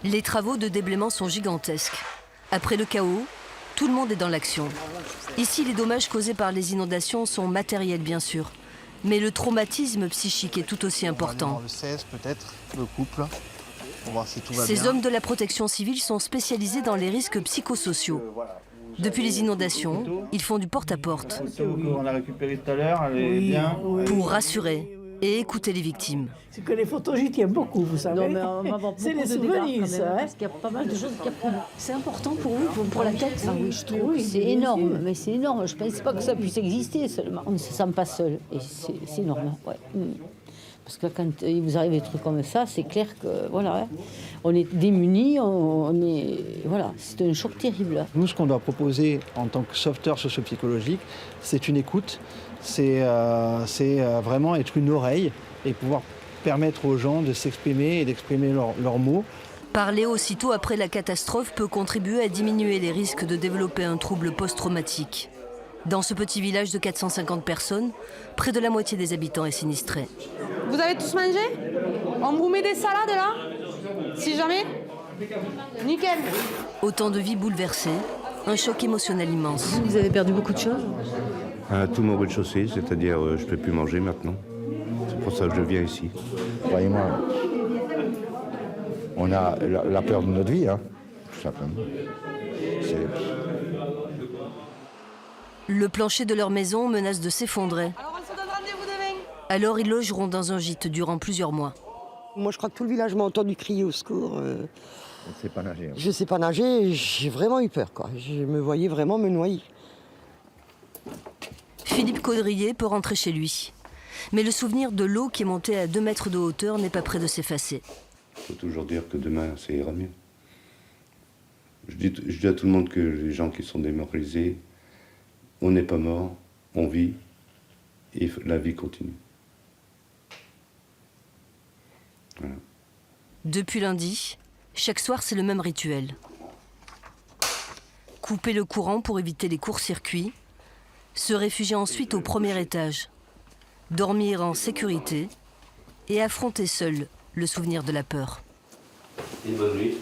Les travaux de déblaiement sont gigantesques. Après le chaos, tout le monde est dans l'action. Ici, les dommages causés par les inondations sont matériels, bien sûr. Mais le traumatisme psychique est tout aussi important. Le 16 peut-être, le couple, pour voir si tout va bien. Ces hommes de la protection civile sont spécialisés dans les risques psychosociaux. Depuis les inondations, ils font du porte-à-porte. On l'a récupéré tout à l'heure, elle est bien. Pour rassurer et écouter les victimes. C'est que les photos, j'y tiens beaucoup, vous savez. C'est les souvenirs, ça. Parce qu'il y a pas mal de choses qui apprennent. C'est important pour vous, pour la tête. Ah oui, je trouve. Oui, c'est énorme, mais c'est énorme. Je ne pensais pas que ça puisse exister seulement. On ne se sent pas seul, et c'est énorme. Ouais. Parce que quand il vous arrive des trucs comme ça, c'est clair que voilà, on est démunis, voilà, c'est un choc terrible. Nous, ce qu'on doit proposer en tant que sauveteur socio-psychologique, c'est une écoute, c'est vraiment être une oreille et pouvoir permettre aux gens de s'exprimer et d'exprimer leurs mots. Parler aussitôt après la catastrophe peut contribuer à diminuer les risques de développer un trouble post-traumatique. Dans ce petit village de 450 personnes, près de la moitié des habitants est sinistré. Vous avez tous mangé? On vous met des salades là? Si jamais? Nickel. Autant de vies bouleversées, un choc émotionnel immense. Vous avez perdu beaucoup de choses? Tout mon rez-de-chaussée, c'est-à-dire je ne peux plus manger maintenant. C'est pour ça que je viens ici. Croyez-moi, on a la peur de notre vie, hein, tout simplement. Le plancher de leur maison menace de s'effondrer. Alors on se donne rendez-vous demain. Alors ils logeront dans un gîte durant plusieurs mois. Moi, je crois que tout le village m'a entendu crier au secours. On ne sait pas nager. Hein. Je ne sais pas nager et j'ai vraiment eu peur, quoi. Je me voyais vraiment me noyer. Philippe Caudrier peut rentrer chez lui. Mais le souvenir de l'eau qui est montée à 2 mètres de hauteur n'est pas près de s'effacer. Il faut toujours dire que demain, ça ira mieux. Je dis à tout le monde que les gens qui sont démoralisés, on n'est pas mort, on vit et la vie continue. Voilà. Depuis lundi, chaque soir c'est le même rituel. Couper le courant pour éviter les courts-circuits, se réfugier ensuite au premier étage, dormir en sécurité et affronter seul le souvenir de la peur. Une bonne nuit.